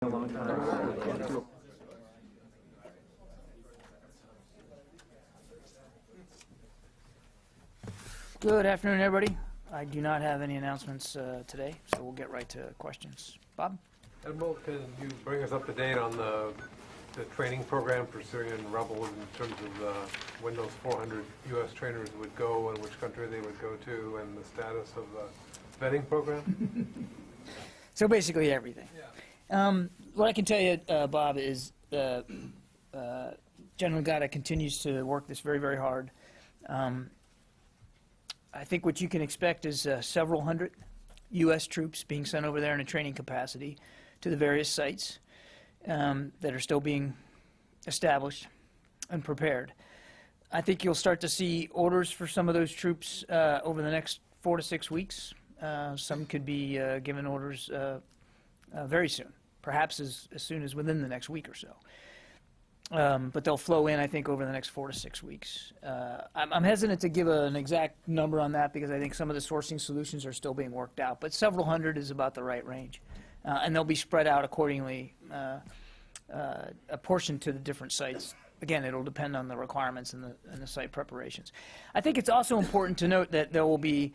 a long time. Good afternoon, everybody. I do not have any announcements today, so we'll get right to questions. Bob? Admiral, can you bring us up to date on the training program for Syrian rebels in terms of when those 400 U.S. trainers would go and which country they would go to and the status of the vetting program? So basically everything. Yeah. What I can tell you, Bob, is General Gata continues to work this very, very hard. I think what you can expect is several hundred U.S. troops being sent over there in a training capacity to the various sites that are still being established and prepared. I think you'll start to see orders for some of those troops over the next 4 to 6 weeks. Some could be given orders very soon, perhaps as soon as within the next week or so. But they'll flow in, I think, over the next 4 to 6 weeks. I'm hesitant to give an exact number on that because I think some of the sourcing solutions are still being worked out, but several hundred is about the right range. And they'll be spread out accordingly, apportioned to the different sites. Again, it'll depend on the requirements and the site preparations. I think it's also important to note that there will be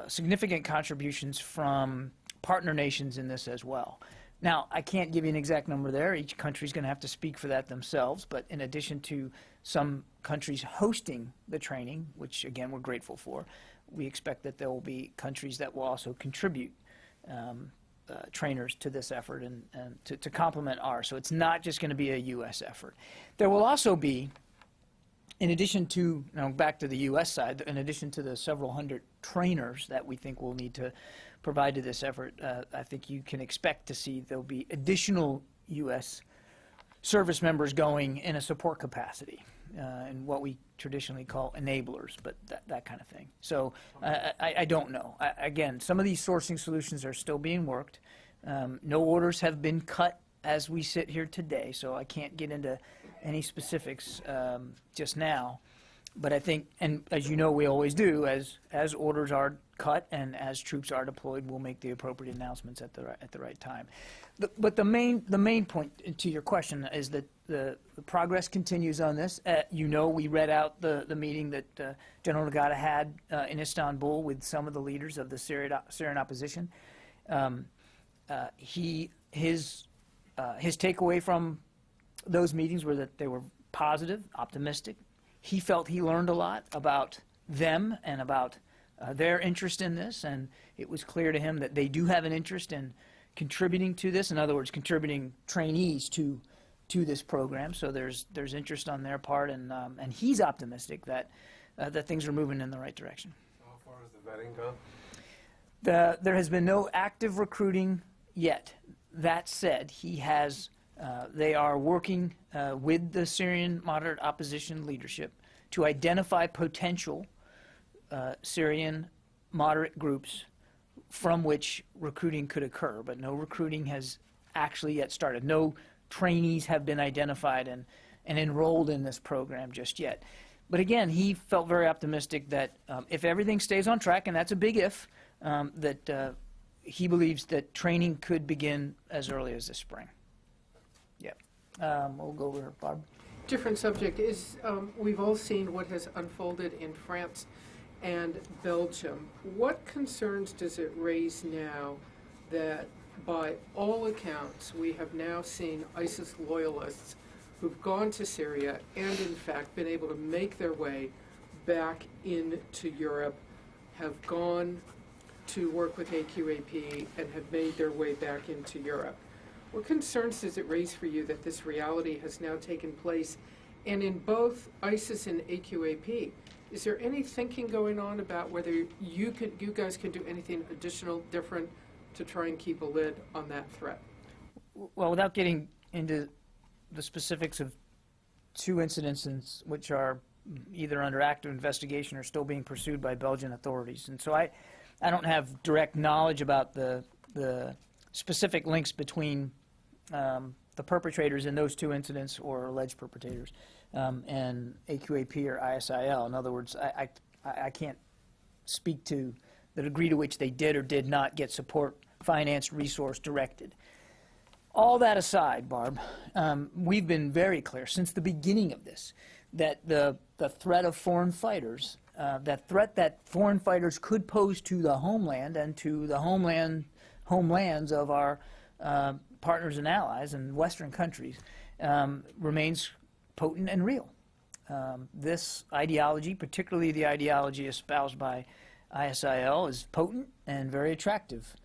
significant contributions from partner nations in this as well. Now, I can't give you an exact number there. Each country is going to have to speak for that themselves. But in addition to some countries hosting the training, which, again, we're grateful for, we expect that there will be countries that will also contribute trainers to this effort and to complement ours. So it's not just going to be a U.S. effort. There will also be, in addition to, back to the U.S. side, in addition to the several hundred trainers that we think we'll need to provide to this effort, I think you can expect to see there'll be additional U.S. service members going in a support capacity, in what we traditionally call enablers, but that kind of thing. So I don't know. Again, some of these sourcing solutions are still being worked. No orders have been cut as we sit here today, so I can't get into any specifics just now. But I think, and as you know, we always do, as orders are cut and as troops are deployed, we'll make the appropriate announcements at the right time. But the main point to your question is that the progress continues on this. We read out the meeting that General Gata had in Istanbul with some of the leaders of the Syrian opposition. His takeaway from those meetings were that they were positive, optimistic. He felt he learned a lot about them and about their interest in this, and it was clear to him that they do have an interest in contributing to this. In other words, contributing trainees to this program. So there's interest on their part, and he's optimistic that things are moving in the right direction. So how far has the vetting gone? There has been no active recruiting yet. That said, they are working with the Syrian moderate opposition leadership to identify potential Syrian moderate groups from which recruiting could occur, but no recruiting has actually yet started. No trainees have been identified and enrolled in this program just yet. But again, he felt very optimistic that if everything stays on track, and that's a big if, that he believes that training could begin as early as this spring. We'll go over, Bob. Different subject is, we've all seen what has unfolded in France and Belgium. What concerns does it raise now that by all accounts we have now seen ISIS loyalists who've gone to Syria and in fact been able to make their way back into Europe, have gone to work with AQAP and have made their way back into Europe? What concerns does it raise for you that this reality has now taken place? And in both ISIS and AQAP, is there any thinking going on about whether you guys can do anything additional, different, to try and keep a lid on that threat? Well, without getting into the specifics of two incidents which are either under active investigation or still being pursued by Belgian authorities, and so I don't have direct knowledge about the specific links between the perpetrators in those two incidents or alleged perpetrators and AQAP or ISIL. In other words, I can't speak to the degree to which they did or did not get support financed, resourced, directed. All that aside, Barb, we've been very clear since the beginning of this that the threat of foreign fighters, that threat that foreign fighters could pose to the homeland and to the homelands of our partners and allies and Western countries remains potent and real. This ideology, particularly the ideology espoused by ISIL, is potent and very attractive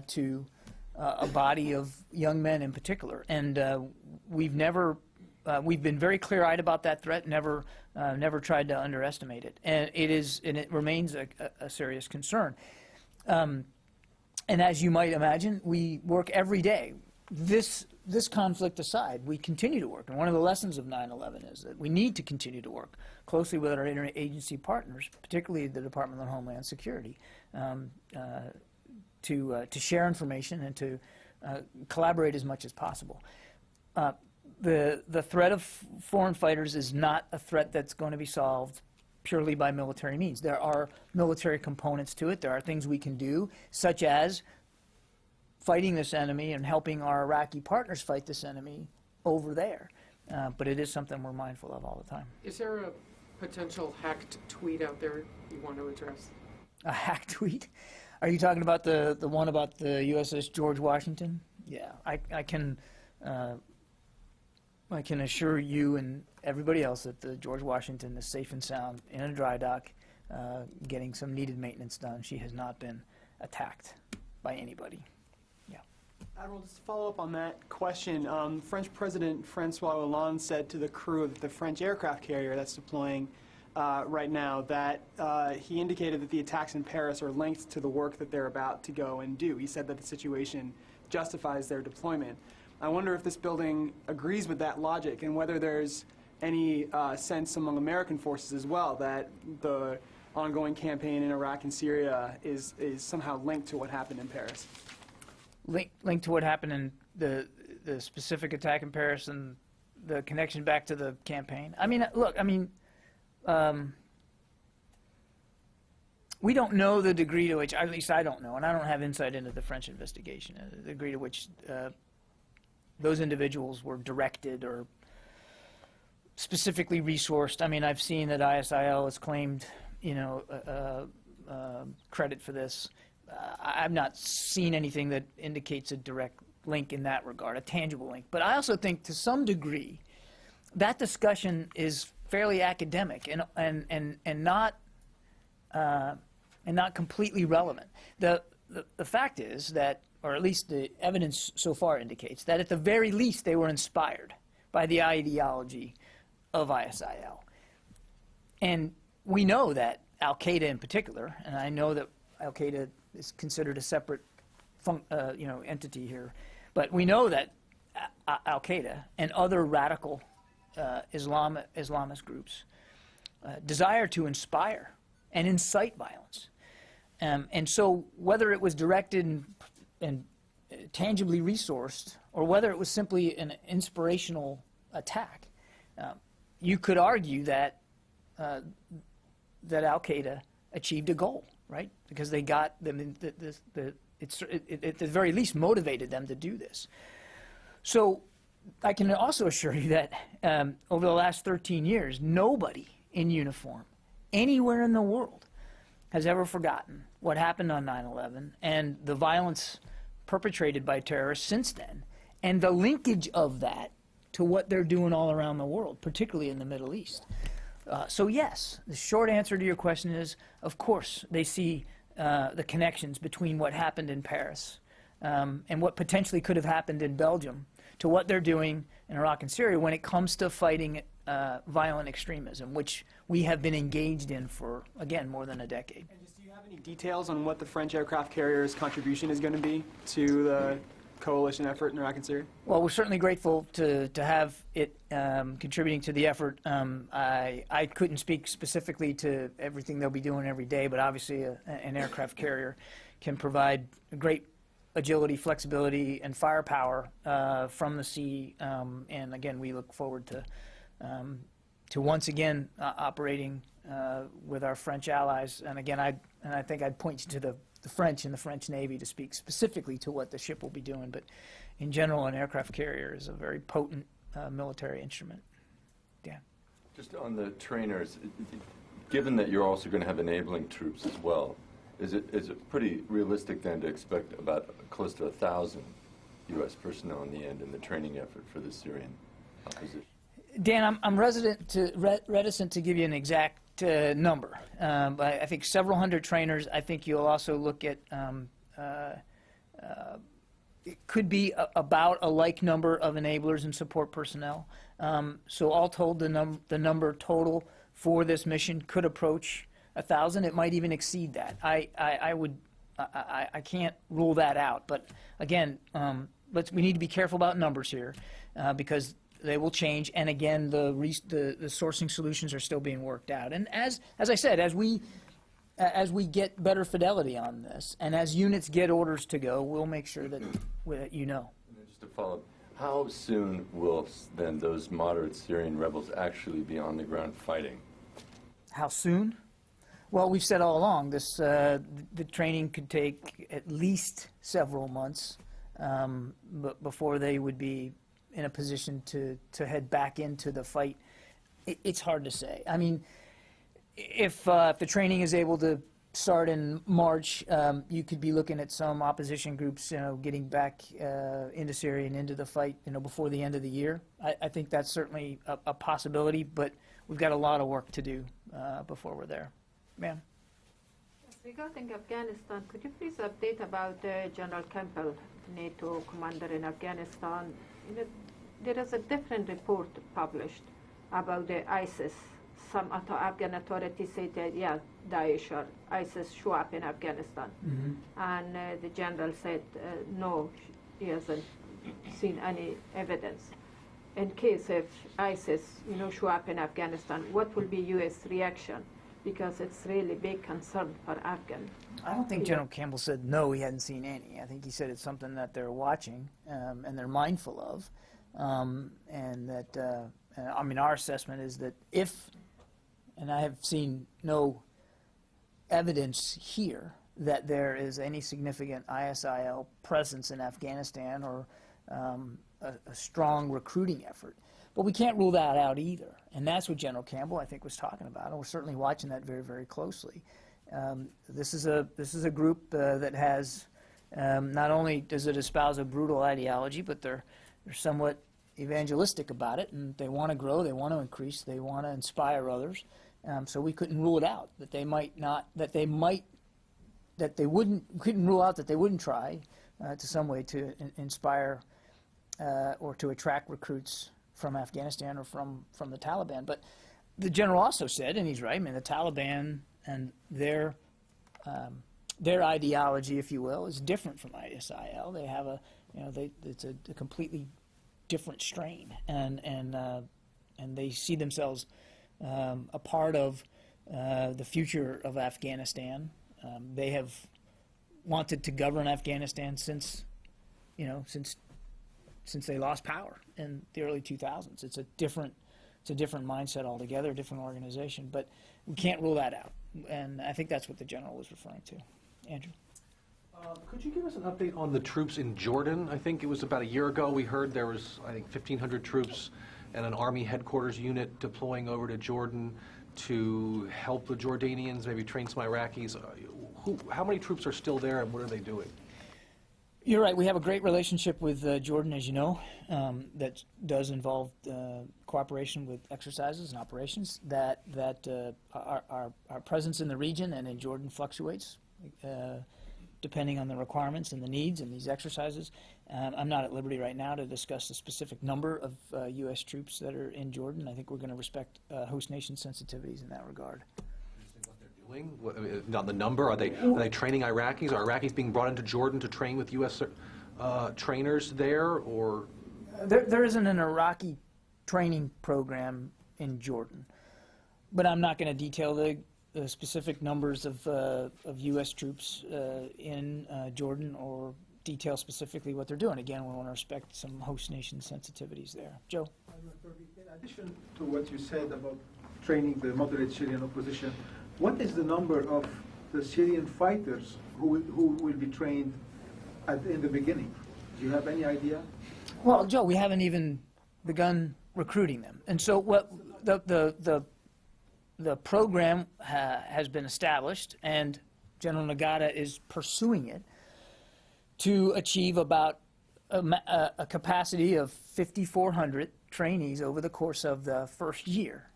to a body of young men in particular. And we've been very clear-eyed about that threat, never tried to underestimate it. And it remains a serious concern. And as you might imagine, we work every day. This conflict aside, we continue to work. And one of the lessons of 9/11 is that we need to continue to work closely with our interagency partners, particularly the Department of Homeland Security, to share information and to collaborate as much as possible. The threat of foreign fighters is not a threat that's going to be solved purely by military means. There are military components to it. There are things we can do, such as fighting this enemy and helping our Iraqi partners fight this enemy over there. But it is something we're mindful of all the time. Is there a potential hacked tweet out there you want to address? A hacked tweet? Are you talking about the one about the USS George Washington? Yeah, I can assure you and everybody else that the George Washington is safe and sound in a dry dock, getting some needed maintenance done. She has not been attacked by anybody. Admiral, just to follow up on that question, French President Francois Hollande said to the crew of the French aircraft carrier that's deploying right now that he indicated that the attacks in Paris are linked to the work that they're about to go and do. He said that the situation justifies their deployment. I wonder if this building agrees with that logic and whether there's any sense among American forces as well that the ongoing campaign in Iraq and Syria is somehow linked to what happened in Paris. Linked to what happened in the specific attack in Paris and the connection back to the campaign. I mean, look, we don't know the degree to which, at least I don't know, and I don't have insight into the French investigation, the degree to which those individuals were directed or specifically resourced. I mean, I've seen that ISIL has claimed, credit for this. I've not seen anything that indicates a direct link in that regard, a tangible link. But I also think, to some degree, that discussion is fairly academic and not completely relevant. The fact is that, or at least the evidence so far indicates, that at the very least they were inspired by the ideology of ISIL. And we know that Al-Qaeda in particular, and I know that Al-Qaeda is considered a separate entity here, but we know that Al-Qaeda and other radical Islamist groups desire to inspire and incite violence. And so whether it was directed and tangibly resourced, or whether it was simply an inspirational attack, you could argue that Al-Qaeda achieved a goal, right? Because they got them, at the very least motivated them to do this. So I can also assure you that over the last 13 years, nobody in uniform anywhere in the world has ever forgotten what happened on 9/11 and the violence perpetrated by terrorists since then, and the linkage of that to what they're doing all around the world, particularly in the Middle East. So yes, the short answer to your question is, of course, they see the connections between what happened in Paris and what potentially could have happened in Belgium to what they're doing in Iraq and Syria when it comes to fighting violent extremism, which we have been engaged in for, again, more than a decade. And just, do you have any details on what the French aircraft carrier's contribution is going to be to the coalition effort in Iraq and Syria? Well, we're certainly grateful to have it contributing to the effort. I couldn't speak specifically to everything they'll be doing every day, but obviously an aircraft carrier can provide great agility, flexibility, and firepower from the sea. And again, we look forward to once again operating with our French allies. And again, I think I'd point you to the French and the French Navy to speak specifically to what the ship will be doing. But in general, an aircraft carrier is a very potent military instrument. Dan? Just on the trainers, given that you're also going to have enabling troops as well, is it pretty realistic then to expect about close to 1,000 U.S. personnel in the end in the training effort for the Syrian opposition? Dan, I'm reticent to give you an exact number. But I think several hundred trainers. I think you'll also look at it could be about a like number of enablers and support personnel. So all told, the number total for this mission could approach 1,000. It might even exceed that. I can't rule that out. But again, we need to be careful about numbers here because they will change. And again, the sourcing solutions are still being worked out. And as I said, as we get better fidelity on this, and as units get orders to go, we'll make sure that you know. And then just to follow up, how soon will then those moderate Syrian rebels actually be on the ground fighting? How soon? Well, we've said all along the training could take at least several months before they would be in a position to head back into the fight. It's hard to say. I mean, if the training is able to start in March, you could be looking at some opposition groups, getting back into Syria and into the fight, before the end of the year. I think that's certainly a possibility, but we've got a lot of work to do before we're there. Ma'am? Yes, regarding Afghanistan, could you please update about General Campbell, NATO commander in Afghanistan? There is a different report published about the ISIS. Some Afghan authorities say that, yeah, Daesh or ISIS show up in Afghanistan. Mm-hmm. And the general said, no, he hasn't seen any evidence. In case if ISIS, show up in Afghanistan, what will be U.S. reaction? Because it's really big concern for Afghan. I don't think General Campbell said no, he hadn't seen any. I think he said it's something that they're watching and they're mindful of. And that, our assessment is that if, and I have seen no evidence here that there is any significant ISIL presence in Afghanistan or a strong recruiting effort. But we can't rule that out either. And that's what General Campbell, I think, was talking about. And we're certainly watching that very, very closely. This is a group that has, not only does it espouse a brutal ideology, but they're somewhat evangelistic about it, and they want to grow, they want to increase, they want to inspire others. So we couldn't rule it out that they might not, couldn't rule out that they wouldn't try to some way to inspire or to attract recruits from Afghanistan or from the Taliban. But the general also said, and he's right, the Taliban and their ideology, if you will, is different from ISIL. They have it's a completely different strain, and they see themselves a part of the future of Afghanistan. They have wanted to govern Afghanistan since they lost power in the early 2000s. It's a different mindset altogether, a different organization. But we can't rule that out, and I think that's what the general was referring to. Andrew? Could you give us an update on the troops in Jordan? I think it was about a year ago we heard there was, 1,500 troops and an Army headquarters unit deploying over to Jordan to help the Jordanians, maybe train some Iraqis. How many troops are still there, and what are they doing? You're right. We have a great relationship with Jordan, as you know, that does involve cooperation with exercises and operations. That our presence in the region and in Jordan fluctuates depending on the requirements and the needs in these exercises. I'm not at liberty right now to discuss the specific number of U.S. troops that are in Jordan. I think we're going to respect host nation sensitivities in that regard. Not the number? Are they training Iraqis? Are Iraqis being brought into Jordan to train with U.S. trainers there, or? There isn't an Iraqi training program in Jordan, but I'm not going to detail the specific numbers of U.S. troops in Jordan or detail specifically what they're doing. Again, we want to respect some host nation sensitivities there. Joe? In addition to what you said about training the moderate Syrian opposition, what is the number of the Syrian fighters who will be trained in the beginning? Do you have any idea? Well, Joe, we haven't even begun recruiting them. And so what the program has been established, and General Nagata is pursuing it to achieve about a capacity of 5,400 trainees over the course of the first year.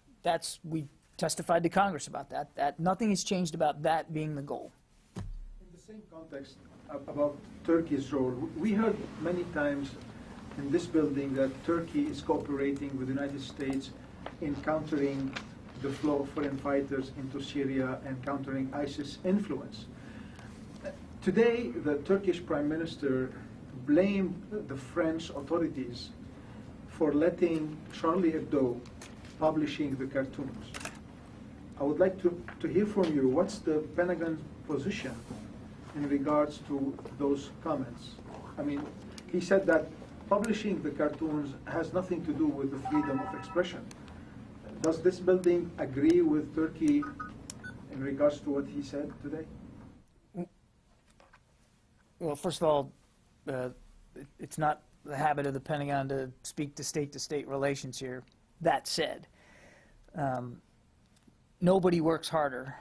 We testified to Congress about that. Nothing has changed about that being the goal. In the same context about Turkey's role, we heard many times in this building that Turkey is cooperating with the United States in countering the flow of foreign fighters into Syria and countering ISIS influence. Today, the Turkish Prime Minister blamed the French authorities for letting Charlie Hebdo publishing the cartoons. I would like to hear from you, what's the Pentagon position in regards to those comments? I mean, he said that publishing the cartoons has nothing to do with the freedom of expression. Does this building agree with Turkey in regards to what he said today? Well, first of all, it's not the habit of the Pentagon to speak to state relations here. That said, nobody works harder,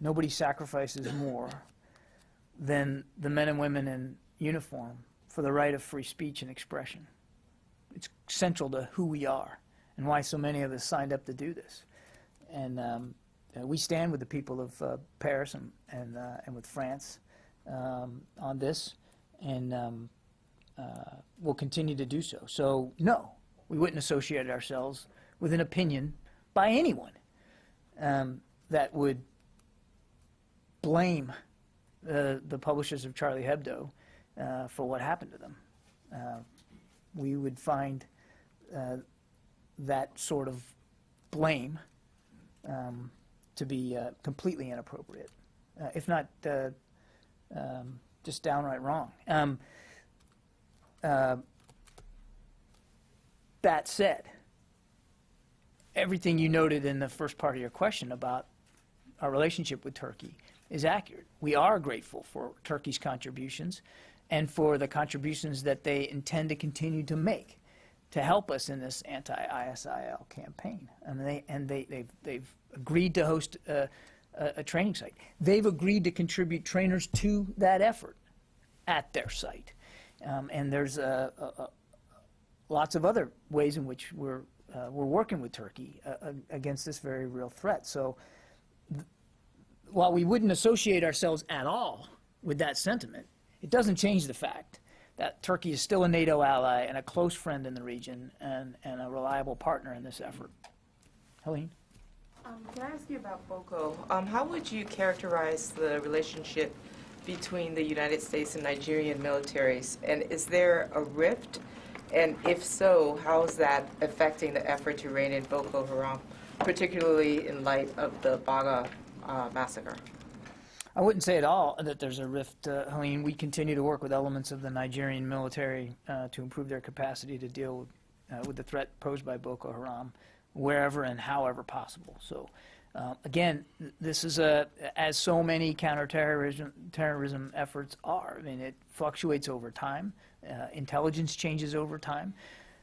nobody sacrifices more than the men and women in uniform for the right of free speech and expression. It's central to who we are and why so many of us signed up to do this. And we stand with the people of Paris and with France on this, and we'll continue to do so. So, no, we wouldn't associate ourselves with an opinion by anyone that would blame the publishers of Charlie Hebdo for what happened to them. We would find that sort of blame to be completely inappropriate, if not just downright wrong. That said, everything you noted in the first part of your question about our relationship with Turkey is accurate. We are grateful for Turkey's contributions and for the contributions that they intend to continue to make to help us in this anti-ISIL campaign. They've agreed to host a training site. They've agreed to contribute trainers to that effort at their site. And there's lots of other ways in which we're working with Turkey against this very real threat. So while we wouldn't associate ourselves at all with that sentiment, it doesn't change the fact that Turkey is still a NATO ally and a close friend in the region and a reliable partner in this effort. Helene? Can I ask you about Boko? How would you characterize the relationship between the United States and Nigerian militaries? And is there a rift? And if so, how is that affecting the effort to rein in Boko Haram, particularly in light of the Baga massacre? I wouldn't say at all that there's a rift, Helene. We continue to work with elements of the Nigerian military to improve their capacity to deal with the threat posed by Boko Haram wherever and however possible. So, again, this is as so many terrorism efforts are. I mean, it fluctuates over time. Intelligence changes over time.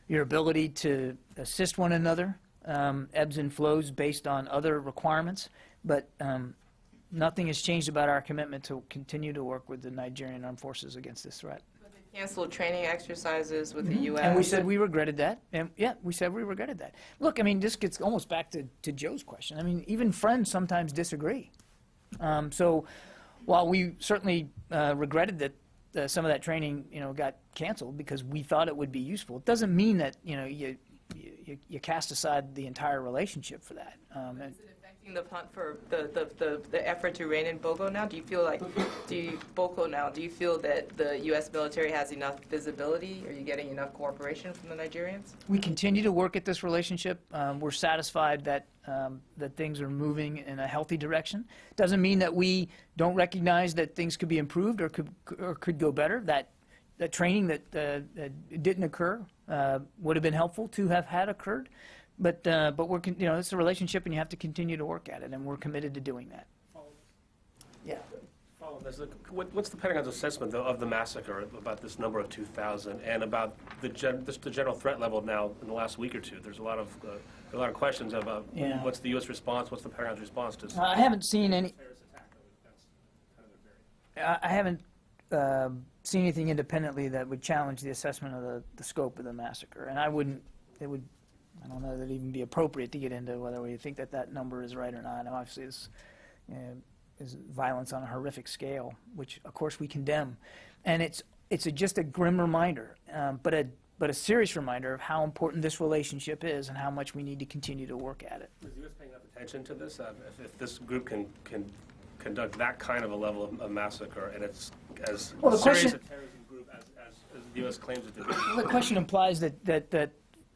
Your ability to assist one another ebbs and flows based on other requirements, but nothing has changed about our commitment to continue to work with the Nigerian armed forces against this threat. But they canceled training exercises with the U.S. And we said we regretted that. And yeah, we said we regretted that. Look, I mean, this gets almost back to Joe's question. I mean, even friends sometimes disagree. So while we certainly regretted that some of that training, got canceled because we thought it would be useful, it doesn't mean that, you cast aside the entire relationship for that. Is it affecting the hunt for the effort to rein in Boko now? Do you feel like, do you feel that the U.S. military has enough visibility? Are you getting enough cooperation from the Nigerians? We continue to work at this relationship. We're satisfied that things are moving in a healthy direction. Doesn't mean that we don't recognize that things could be improved or could go better. That training that didn't occur would have been helpful to have had occurred. But it's a relationship, and you have to continue to work at it, and we're committed to doing that. Yeah. Follow this. What's the Pentagon's assessment of the massacre, about this number of 2,000, and about the general threat level now in the last week or two? There's a lot of questions about what's the U.S. response, what's the Pentagon's response to. I haven't seen any. I haven't seen anything independently that would challenge the assessment of the scope of the massacre, and I wouldn't. I don't know that it'd even be appropriate to get into whether we think that number is right or not. Obviously, it's is violence on a horrific scale, which of course we condemn, and it's just a grim reminder, but a serious reminder of how important this relationship is and how much we need to continue to work at it. Is the U.S. paying enough attention to this? If this group can conduct that kind of a level of massacre, and it's as serious a terrorism group as the U.S. claims it to be? The question implies that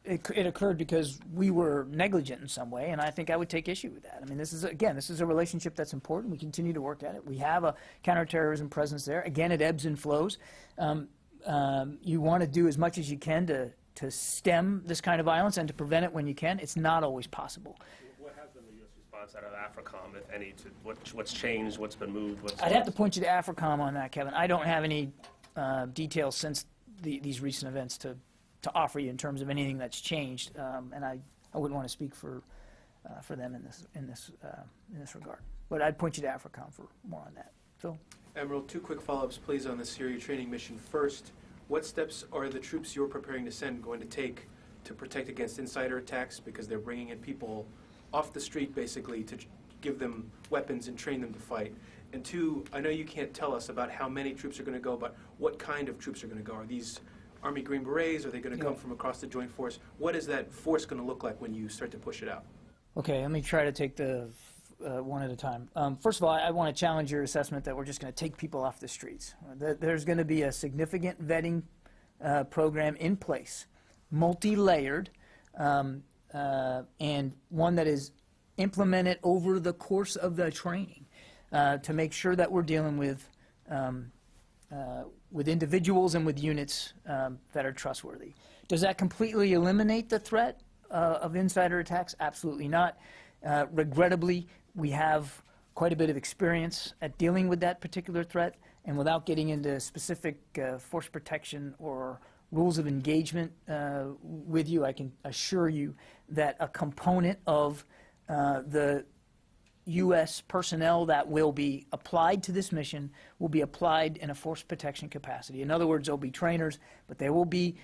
it occurred because we were negligent in some way, and I think I would take issue with that. I mean, this is a relationship that's important. We continue to work at it. We have a counterterrorism presence there. Again, it ebbs and flows. You want to do as much as you can to stem this kind of violence and to prevent it when you can. It's not always possible. What has been the U.S. response out of AFRICOM, if any, to what's changed, what's been moved? I'd have to point you to AFRICOM on that, Kevin. I don't have any details since these recent events to offer you in terms of anything that's changed, and I wouldn't want to speak for them in this regard. But I'd point you to AFRICOM for more on that. Phil? Admiral, 2 quick follow-ups, please, on the Syria training mission. First, what steps are the troops you're preparing to send going to take to protect against insider attacks, because they're bringing in people off the street, basically, to give them weapons and train them to fight? And 2, I know you can't tell us about how many troops are going to go, but what kind of troops are going to go? Are these Army Green Berets? Are they going to come from across the Joint Force? What is that force going to look like when you start to push it out? Okay, let me try to take the one at a time. First of all, I want to challenge your assessment that we're just going to take people off the streets. There's going to be a significant vetting program in place, multi-layered, and one that is implemented over the course of the training to make sure that we're dealing with individuals and with units that are trustworthy. Does that completely eliminate the threat of insider attacks? Absolutely not. Regrettably, we have quite a bit of experience at dealing with that particular threat, and without getting into specific force protection or rules of engagement with you, I can assure you that a component of the U.S. personnel that will be applied to this mission will be applied in a force protection capacity. In other words, they'll be trainers, but there will be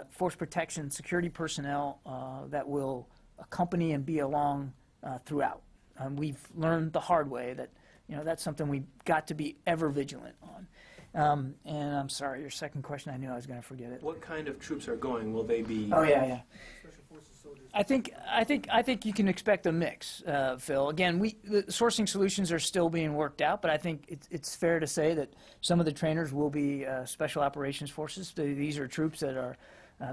force protection security personnel that will accompany and be along throughout. We've learned the hard way that that's something we've got to be ever vigilant on. And I'm sorry, your second question, I knew I was going to forget it. What kind of troops are going? Will they be? Oh yeah. I think you can expect a mix, Phil. Again, the sourcing solutions are still being worked out, but I think it's fair to say that some of the trainers will be special operations forces. These are troops that are.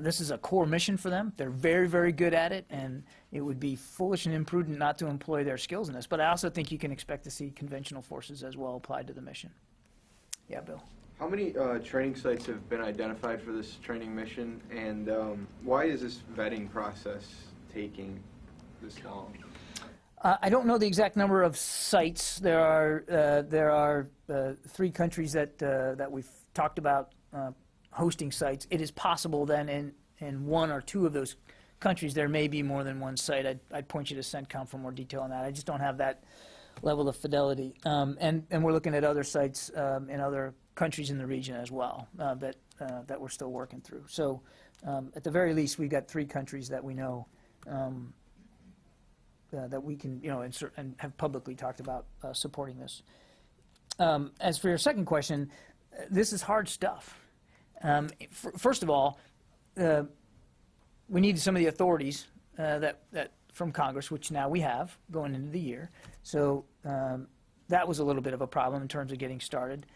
This is a core mission for them. They're very, very good at it, and it would be foolish and imprudent not to employ their skills in this. But I also think you can expect to see conventional forces as well applied to the mission. Yeah, Bill. How many training sites have been identified for this training mission, and why is this vetting process taking this long? I don't know the exact number of sites. There are 3 countries that we've talked about hosting sites. It is possible then in 1 or 2 of those countries there may be more than one site. I'd point you to CENTCOM for more detail on that. I just don't have that level of fidelity. And we're looking at other sites in other countries in the region as well that we're still working through. So at the very least, we've got 3 countries that we know that we can insert and have publicly talked about supporting this. As for your second question, this is hard stuff. First of all, we need some of the authorities that from Congress, which now we have going into the year. So that was a little bit of a problem in terms of getting started.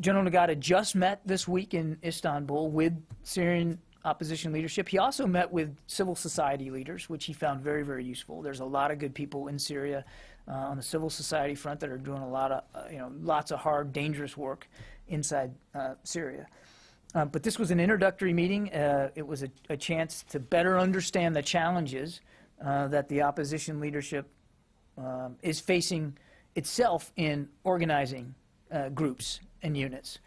General Nagata just met this week in Istanbul with Syrian opposition leadership. He also met with civil society leaders, which he found very, very useful. There's a lot of good people in Syria on the civil society front that are doing a lot of, lots of hard, dangerous work inside Syria. But this was an introductory meeting. It was a chance to better understand the challenges that the opposition leadership is facing itself in organizing groups and units,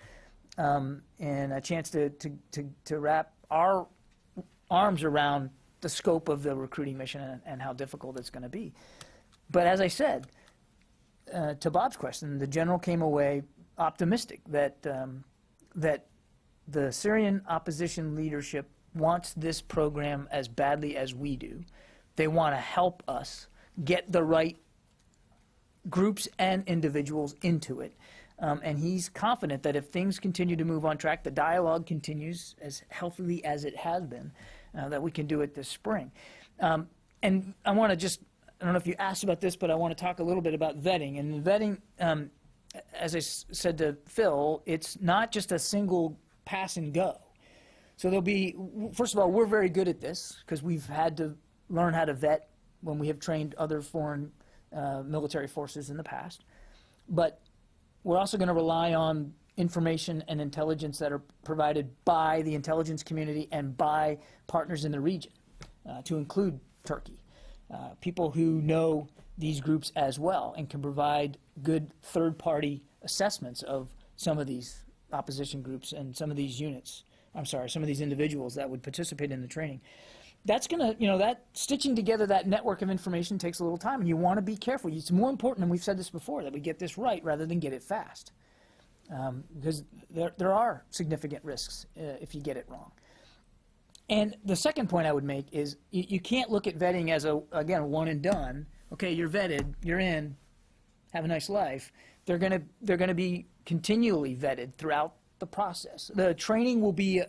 and a chance to wrap our arms around the scope of the recruiting mission and how difficult it's going to be. But as I said, to Bob's question, the general came away optimistic that that the Syrian opposition leadership wants this program as badly as we do. They want to help us get the right groups and individuals into it. And he's confident that if things continue to move on track, the dialogue continues as healthily as it has been, that we can do it this spring. And I want to just, I don't know if you asked about this, but I want to talk a little bit about vetting. And vetting, as I said to Phil, it's not just a single pass and go. So there'll be, first of all, we're very good at this because we've had to learn how to vet when we have trained other foreign military forces in the past. But we're also going to rely on information and intelligence that are provided by the intelligence community and by partners in the region, to include Turkey. People who know these groups as well and can provide good third-party assessments of some of these opposition groups and some of these units. I'm sorry, some of these individuals that would participate in the training. That's going to, that stitching together that network of information takes a little time, and you want to be careful. It's more important, and we've said this before, that we get this right rather than get it fast. Because there are significant risks if you get it wrong. And the second point I would make is you can't look at vetting as again, a one and done. Okay, you're vetted, you're in, have a nice life. They're going to be continually vetted throughout the process. The training will be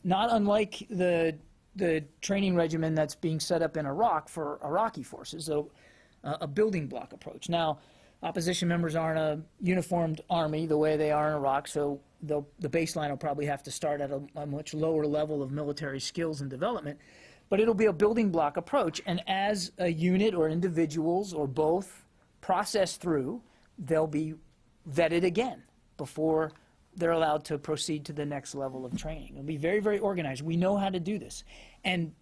not unlike the training regimen that's being set up in Iraq for Iraqi forces, so a building block approach. Now, opposition members aren't a uniformed army the way they are in Iraq, so the baseline will probably have to start at a much lower level of military skills and development, but it'll be a building block approach. And as a unit or individuals or both process through, they'll be vetted again before they're allowed to proceed to the next level of training. It'll be very, very organized. We know how to do this. And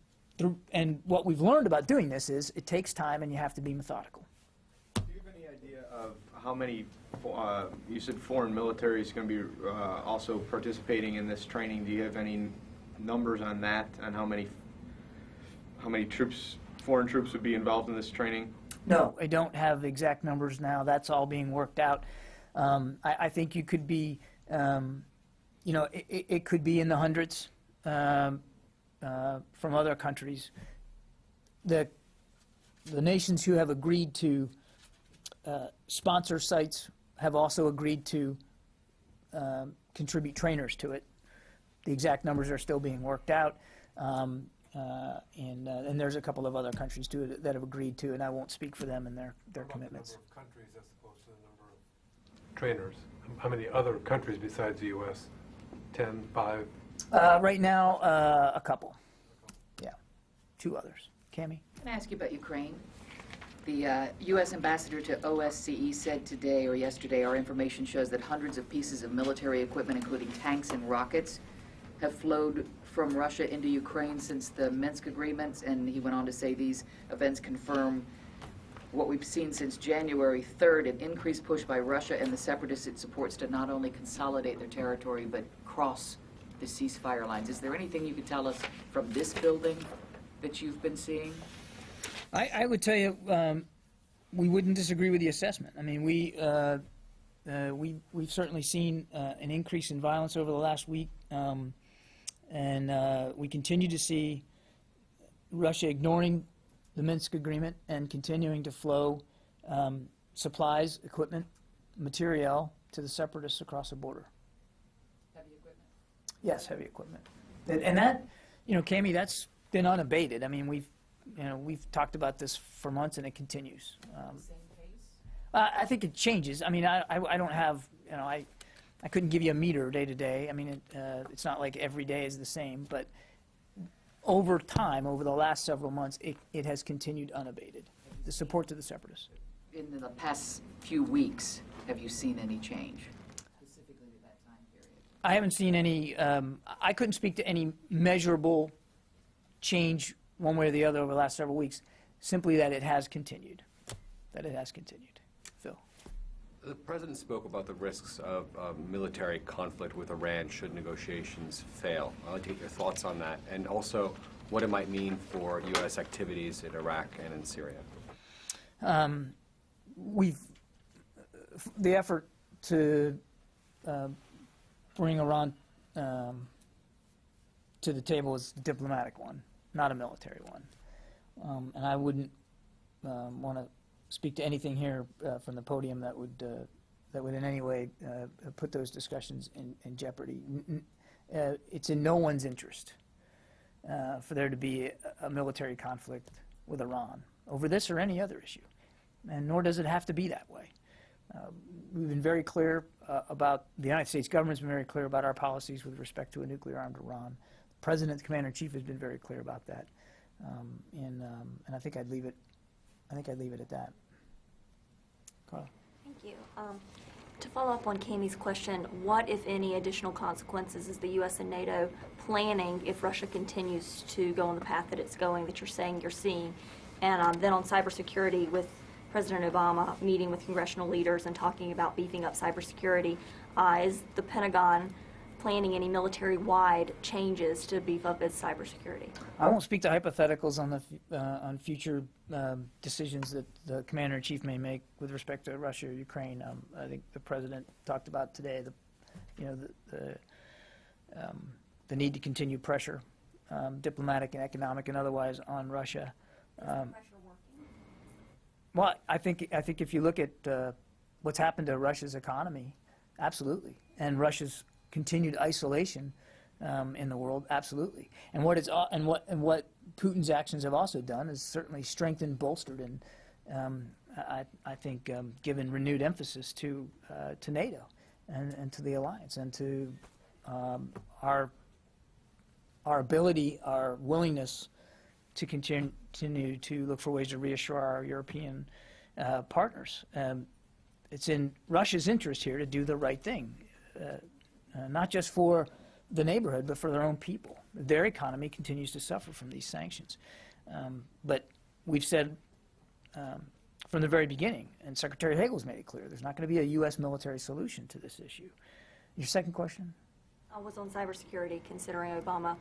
what we've learned about doing this is it takes time and you have to be methodical. Do you have any idea of how many, you said foreign military is going to be also participating in this training. Do you have any numbers on that, on how many troops, foreign troops would be involved in this training? No, I don't have exact numbers now. That's all being worked out. I think you could be, it could be in the hundreds from other countries. The nations who have agreed to sponsor sites have also agreed to contribute trainers to it. The exact numbers are still being worked out. And there's a couple of other countries too that have agreed to, and I won't speak for them and their commitments. The number of countries as opposed to the number of trainers. How many other countries besides the U.S.? 10, 5? Right now, a couple. Yeah, 2 others. Cami? Can I ask you about Ukraine? The U.S. ambassador to OSCE said today or yesterday, our information shows that hundreds of pieces of military equipment, including tanks and rockets, have flowed from Russia into Ukraine since the Minsk agreements, and he went on to say these events confirm what we've seen since January 3rd, an increased push by Russia and the separatists it supports to not only consolidate their territory, but cross the ceasefire lines. Is there anything you could tell us from this building that you've been seeing? I would tell you, we wouldn't disagree with the assessment. I mean, we've certainly seen an increase in violence over the last week, and we continue to see Russia ignoring the Minsk agreement and continuing to flow supplies, equipment, materiel to the separatists across the border. Heavy equipment? Yes, heavy equipment. And that, Cami, that's been unabated. I mean, we've talked about this for months, and it continues. Same pace? I think it changes. I mean, I don't have, I couldn't give you a meter day to day. I mean, it's not like every day is the same, but over time, over the last several months, it has continued unabated, the support to the separatists. In the past few weeks, have you seen any change, specifically to that time period? I haven't seen any, I couldn't speak to any measurable change one way or the other over the last several weeks, simply that it has continued. The President spoke about the risks of military conflict with Iran should negotiations fail. I'd like to get your thoughts on that, and also what it might mean for U.S. activities in Iraq and in Syria. The effort to bring Iran to the table is a diplomatic one, not a military one. And I wouldn't want to speak to anything here from the podium that would in any way put those discussions in jeopardy. It's in no one's interest for there to be a military conflict with Iran over this or any other issue, and nor does it have to be that way. We've been very clear about, the United States government's been very clear about our policies with respect to a nuclear-armed Iran. The President, the Commander-in-Chief, has been very clear about that, and I think I'd leave it. I think I'd leave it at that. Carla. Thank you. To follow up on Kami's question, what, if any, additional consequences is the U.S. and NATO planning if Russia continues to go on the path that it's going, that you're saying you're seeing? And then on cybersecurity, with President Obama meeting with congressional leaders and talking about beefing up cybersecurity, is the Pentagon planning any military-wide changes to beef up its cybersecurity? I won't speak to hypotheticals on the on future decisions that the Commander-in-Chief may make with respect to Russia or Ukraine. I think the President talked about today the need to continue pressure, diplomatic and economic and otherwise, on Russia. Well, I think if you look at what's happened to Russia's economy, absolutely, and Russia's continued isolation in the world, absolutely, and what Putin's actions have also done is certainly strengthened, bolstered, and I think given renewed emphasis to NATO and to the alliance and to our ability, our willingness to continue to look for ways to reassure our European partners. It's in Russia's interest here to do the right thing, not just for the neighborhood, but for their own people. Their economy continues to suffer from these sanctions. But we've said from the very beginning, and Secretary Hagel's made it clear, there's not going to be a U.S. military solution to this issue. Your second question? Was on cybersecurity, considering Obama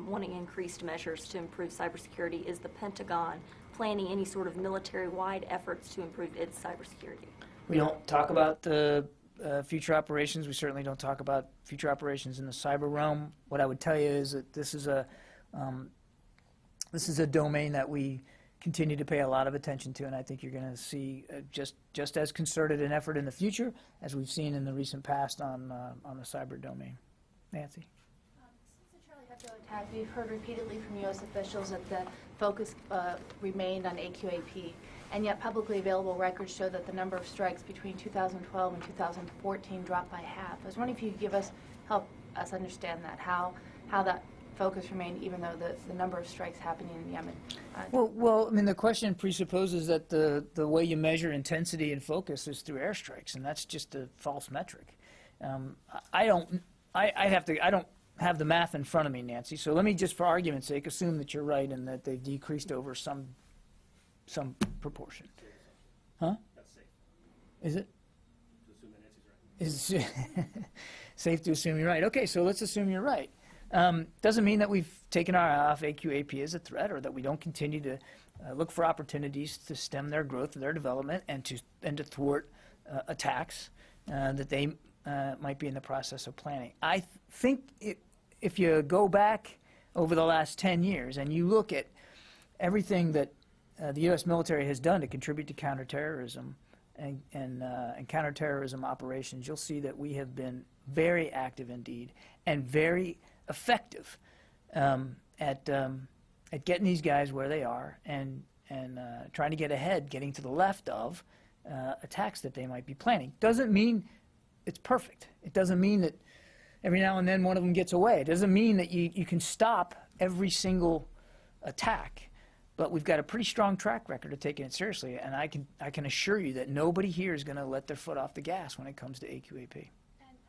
wanting increased measures to improve cybersecurity. Is the Pentagon planning any sort of military-wide efforts to improve its cybersecurity? We don't talk about the future operations. We certainly don't talk about future operations in the cyber realm. What I would tell you is that this is a domain that we continue to pay a lot of attention to, and I think you're going to see just as concerted an effort in the future as we've seen in the recent past on the cyber domain. Nancy. Since the Charlie Hebdo attack, we've heard repeatedly from U.S. officials that the focus remained on AQAP, and yet publicly available records show that the number of strikes between 2012 and 2014 dropped by half. I was wondering if you could help us understand that, how that focus remained even though the number of strikes happening in Yemen. Well, I mean, the question presupposes that the way you measure intensity and focus is through airstrikes, and that's just a false metric. I don't have the math in front of me, Nancy, so let me just, for argument's sake, assume that you're right and that they've decreased over some proportion. Huh? That's safe. Is it? To assume that Nancy's right. Is safe to assume you're right. Okay, so let's assume you're right. Doesn't mean that we've taken our eye off AQAP as a threat, or that we don't continue to look for opportunities to stem their growth, their development, and to thwart attacks that they might be in the process of planning. I think if you go back over the last 10 years and you look at everything that the U.S. military has done to contribute to counterterrorism and counterterrorism operations, you'll see that we have been very active indeed and very effective at getting these guys where they are and trying to get ahead, getting to the left of attacks that they might be planning. Doesn't mean it's perfect. It doesn't mean that every now and then one of them gets away. It doesn't mean that you can stop every single attack. But we've got a pretty strong track record of taking it seriously, and I can assure you that nobody here is going to let their foot off the gas when it comes to AQAP. And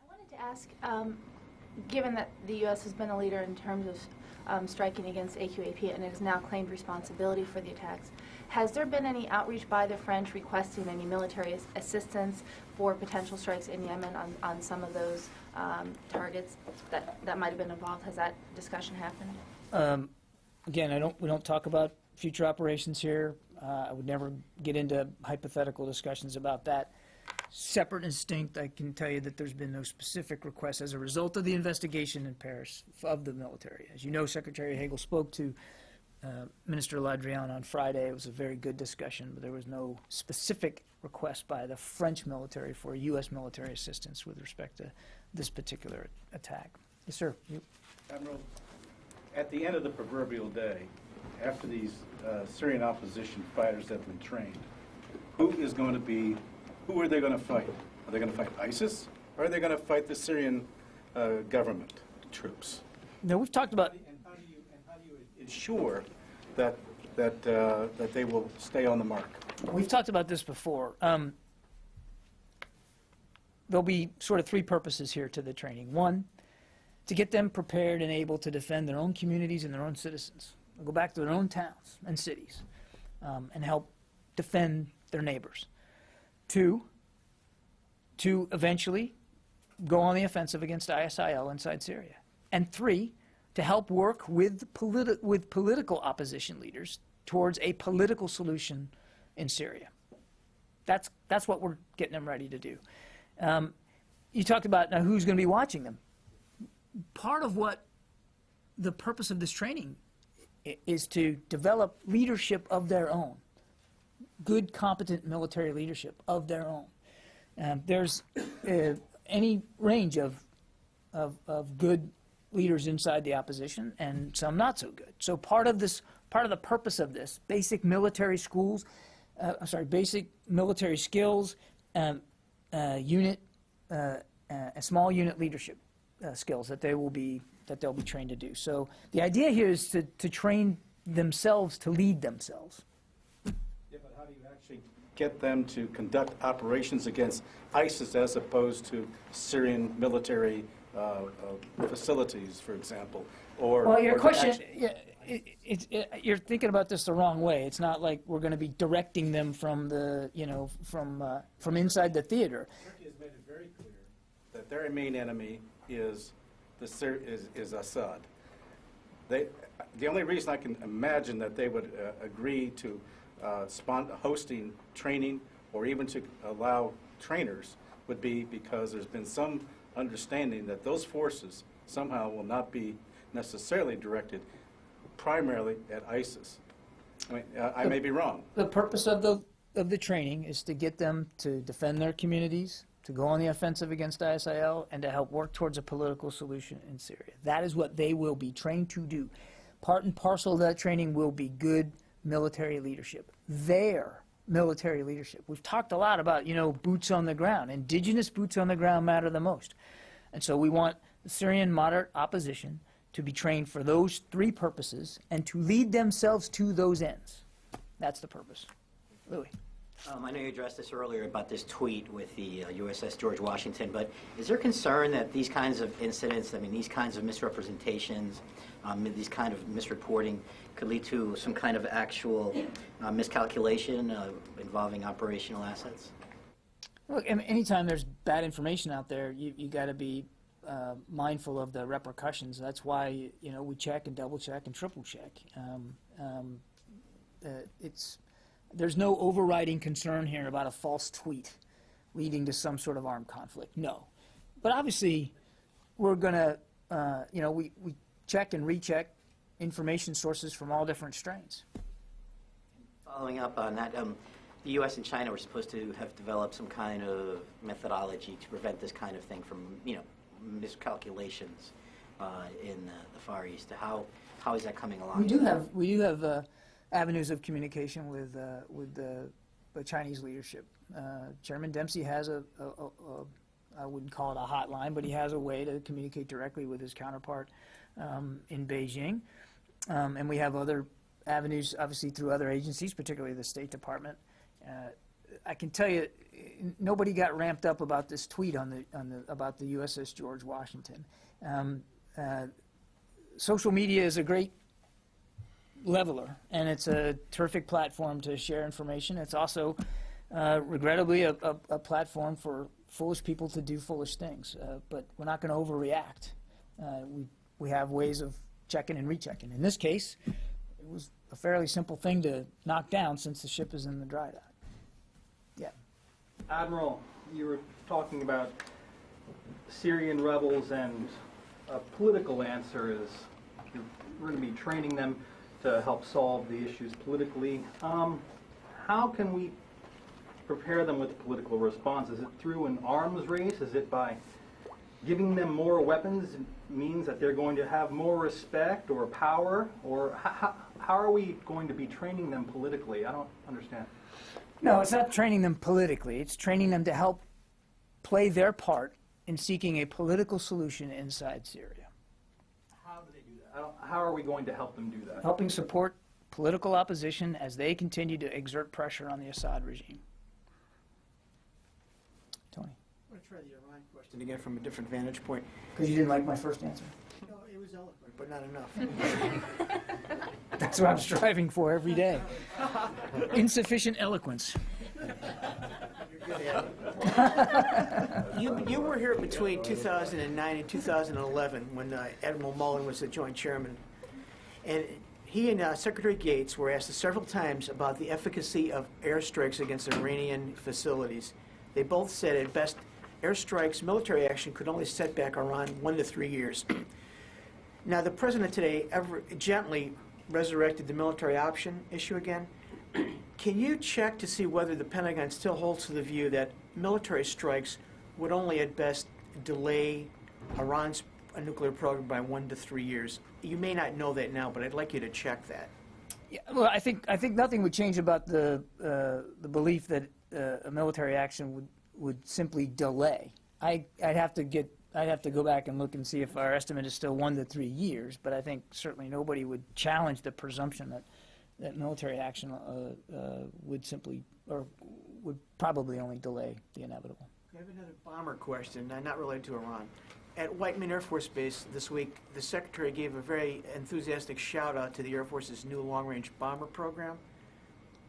I wanted to ask, given that the U.S. has been a leader in terms of striking against AQAP and it has now claimed responsibility for the attacks, has there been any outreach by the French requesting any military assistance for potential strikes in Yemen on some of those targets that might have been involved? Has that discussion happened? Again, we don't talk about future operations here. I would never get into hypothetical discussions about that. Separate and distinct, I can tell you that there's been no specific request as a result of the investigation in Paris of the military. As you know, Secretary Hagel spoke to Minister Le Drian on Friday. It was a very good discussion, but there was no specific request by the French military for U.S. military assistance with respect to this particular attack. Yes, sir. Admiral, at the end of the proverbial day, after these Syrian opposition fighters have been trained, who are they going to fight? Are they going to fight ISIS, or are they going to fight the Syrian government troops? No, we've talked about. And how do you ensure that they will stay on the mark? We've talked about this before. There'll be sort of three purposes here to the training. One, to get them prepared and able to defend their own communities and their own citizens. They'll go back to their own towns and cities and help defend their neighbors. Two, to eventually go on the offensive against ISIL inside Syria. And three, to help work with political opposition leaders towards a political solution in Syria. That's what we're getting them ready to do. You talked about now who's going to be watching them. Part of what the purpose of this training is to develop leadership of their own, good, competent military leadership of their own. There's any range of good leaders inside the opposition and some not so good. So part of the purpose of this, basic military schools, basic military skills, unit, a small unit leadership skills that they'll be trained to do. So the idea here is to train themselves to lead themselves. Yeah, but how do you actually get them to conduct operations against ISIS as opposed to Syrian military facilities, for example? Well, your question, you're thinking about this the wrong way. It's not like we're going to be directing them from from inside the theater. Turkey has made it very clear that their main enemy is Assad. The only reason I can imagine that they would agree to hosting training or even to allow trainers would be because there's been some understanding that those forces somehow will not be necessarily directed primarily at ISIS. I mean, I may be wrong. The purpose of the training is to get them to defend their communities, to go on the offensive against ISIL, and to help work towards a political solution in Syria. That is what they will be trained to do. Part and parcel of that training will be good military leadership. Their military leadership. We've talked a lot about, boots on the ground. Indigenous boots on the ground matter the most. And so we want the Syrian moderate opposition to be trained for those three purposes and to lead themselves to those ends. That's the purpose. Louis. I know you addressed this earlier about this tweet with the USS George Washington, but is there concern that these kinds of incidents, these kinds of misrepresentations, these kind of misreporting could lead to some kind of actual miscalculation involving operational assets? Look, anytime there's bad information out there, you got to be mindful of the repercussions. That's why we check and double check and triple check. There's no overriding concern here about a false tweet leading to some sort of armed conflict. No, but obviously we're going to we check and recheck information sources from all different strains. Following up on that, the U.S. and China were supposed to have developed some kind of methodology to prevent this kind of thing from miscalculations in the Far East. How is that coming along? We do have avenues of communication with the Chinese leadership. Chairman Dempsey has I wouldn't call it a hotline, but he has a way to communicate directly with his counterpart in Beijing. And we have other avenues, obviously, through other agencies, particularly the State Department. I can tell you, nobody got ramped up about this tweet about the USS George Washington. Social media is a great leveler, and it's a terrific platform to share information. It's also, regrettably, a platform for foolish people to do foolish things. But we're not going to overreact. We have ways of checking and rechecking. In this case, it was a fairly simple thing to knock down since the ship is in the dry dock. Yeah. Admiral, you were talking about Syrian rebels, and a political answer is we're going to be training them to help solve the issues politically. How can we prepare them with a political response? Is it through an arms race? Is it by giving them more weapons means that they're going to have more respect or power? Or how are we going to be training them politically? I don't understand. No, it's not training them politically. It's training them to help play their part in seeking a political solution inside Syria. How do they do that? How are we going to help them do that? Helping support political opposition as they continue to exert pressure on the Assad regime. Tony. I want to try the Iran question again from a different vantage point. Because you didn't like my first answer. No, it was eloquent, but not enough. That's what I'm striving for every day. Insufficient eloquence. You were here between 2009 and 2011 when Admiral Mullen was the Joint Chairman. And he and Secretary Gates were asked several times about the efficacy of airstrikes against Iranian facilities. They both said at best airstrikes, military action could only set back Iran 1 to 3 years. Now, the President today gently resurrected the military option issue again. Can you check to see whether the Pentagon still holds to the view that military strikes would only at best delay Iran's nuclear program by 1 to 3 years? You may not know that now, but I'd like you to check that. Yeah, well, I think nothing would change about the belief that a military action would simply delay. I'd have to go back and look and see if our estimate is still 1 to 3 years, but I think certainly nobody would challenge the presumption that military action would simply, or would probably only delay the inevitable. I have another bomber question, not related to Iran. At Whiteman Air Force Base this week, the Secretary gave a very enthusiastic shout-out to the Air Force's new long-range bomber program.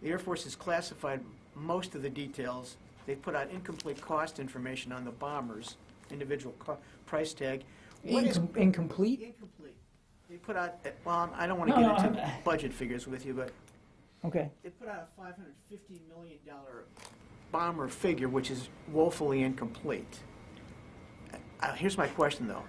The Air Force has classified most of the details. They put out incomplete cost information on the bombers, individual price tag. Incomplete? Incomplete. They put out, well, I don't want to get into budget figures with you, but okay. They put out a $550 million bomber figure, which is woefully incomplete. Here's my question, though.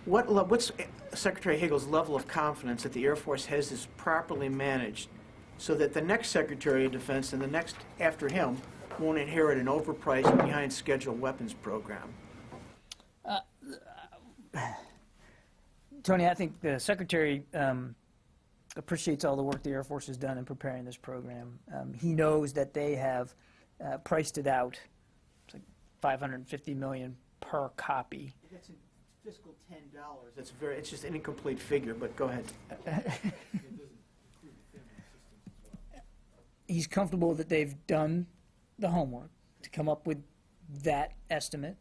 What's Secretary Hagel's level of confidence that the Air Force has this properly managed so that the next Secretary of Defense and the next after him won't inherit an overpriced and behind-schedule weapons program? Tony, I think the Secretary appreciates all the work the Air Force has done in preparing this program. He knows that they have priced it out. It's like $550 million per copy. That's in fiscal $10. It's just an incomplete figure, but go ahead. He's comfortable that they've done the homework to come up with that estimate.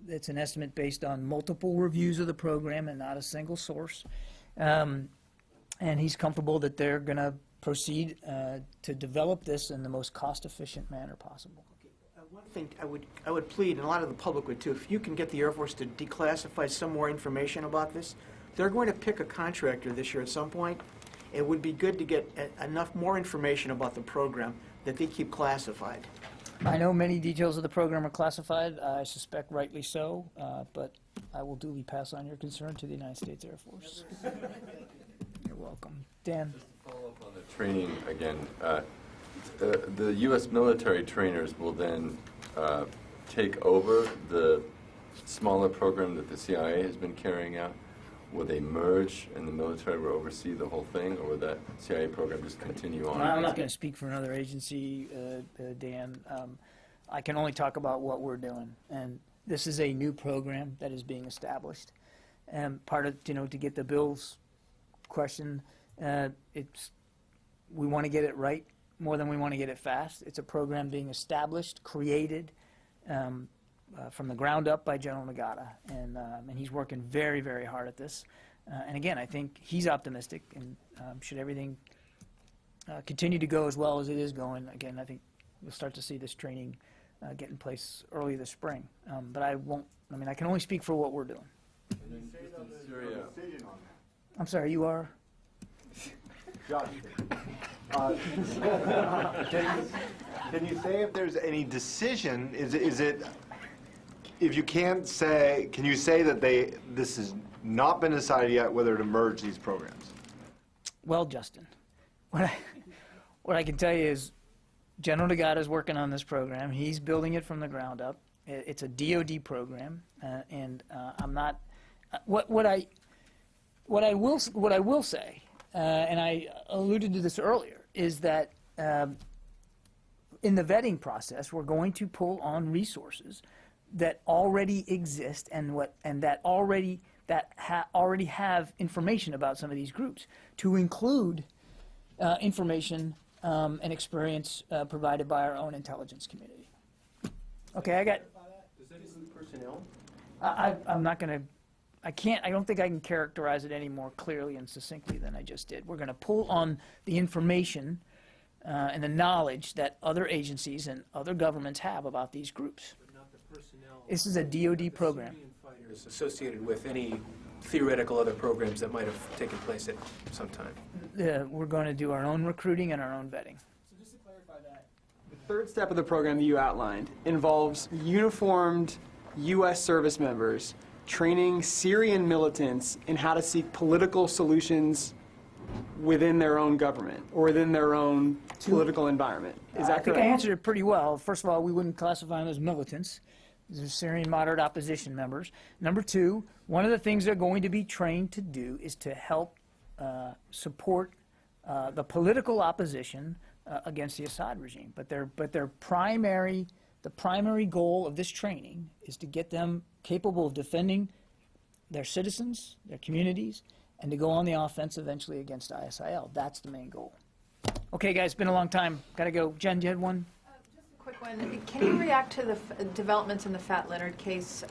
It's an estimate based on multiple reviews of the program and not a single source. And he's comfortable that they're going to proceed to develop this in the most cost-efficient manner possible. One thing I would plead, and a lot of the public would too, if you can get the Air Force to declassify some more information about this. They're going to pick a contractor this year at some point. It would be good to get enough more information about the program that they keep classified. I know many details of the program are classified. I suspect rightly so, but I will duly pass on your concern to the United States Air Force. You're welcome. Dan? Just to follow up on the training again, the U.S. military trainers will then take over the smaller program that the CIA has been carrying out. Will they merge and the military will oversee the whole thing, or will that CIA program just continue on? I'm not going to speak for another agency, Dan. I can only talk about what we're doing. And this is a new program that is being established. And part of, to get the Bill's question, we want to get it right more than we want to get it fast. It's a program being established, created from the ground up by General Nagata, and he's working very, very hard at this. And again, I think he's optimistic, and should everything continue to go as well as it is going, again, I think we'll start to see this training get in place early this spring. But I won't, I mean, I can only speak for what we're doing. I'm sorry, you are? Josh, can you say if there's any decision, is it, if you can't say, can you say that this has not been decided yet whether to merge these programs? Well, Justin, what I can tell you is General Nagata is working on this program. He's building it from the ground up. It's a DoD program, and I'm not. What I will say, and I alluded to this earlier, is that in the vetting process, we're going to pull on resources that already exist and that already have information about some of these groups, to include information and experience provided by our own intelligence community. Okay, I got. Does that include personnel? I'm not going to. I don't think I can characterize it any more clearly and succinctly than I just did. We're going to pull on the information and the knowledge that other agencies and other governments have about these groups. But not the personnel. This is a DoD program. Fighters associated with any theoretical other programs that might have taken place at some time. We're going to do our own recruiting and our own vetting. So just to clarify that, the third step of the program that you outlined involves uniformed U.S. service members training Syrian militants in how to seek political solutions within their own government or within their own political environment. Is that correct? I think I answered it pretty well. First of all, we wouldn't classify them as militants. These are Syrian moderate opposition members. Number two, one of the things they're going to be trained to do is to help support the political opposition against the Assad regime. But the primary goal of this training is to get them capable of defending their citizens, their communities, and to go on the offense eventually against ISIL. That's the main goal. Okay, guys, it's been a long time. Got to go. Jen, you had one? Just a quick one. Can you react to the developments in the Fat Leonard case?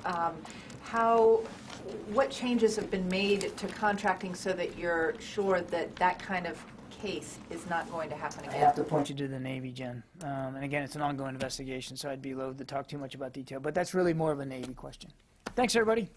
What changes have been made to contracting so that you're sure that that kind of case is not going to happen again? I have to point you to the Navy, Jen. And again, it's an ongoing investigation, so I'd be loath to talk too much about detail. But that's really more of a Navy question. Thanks, everybody.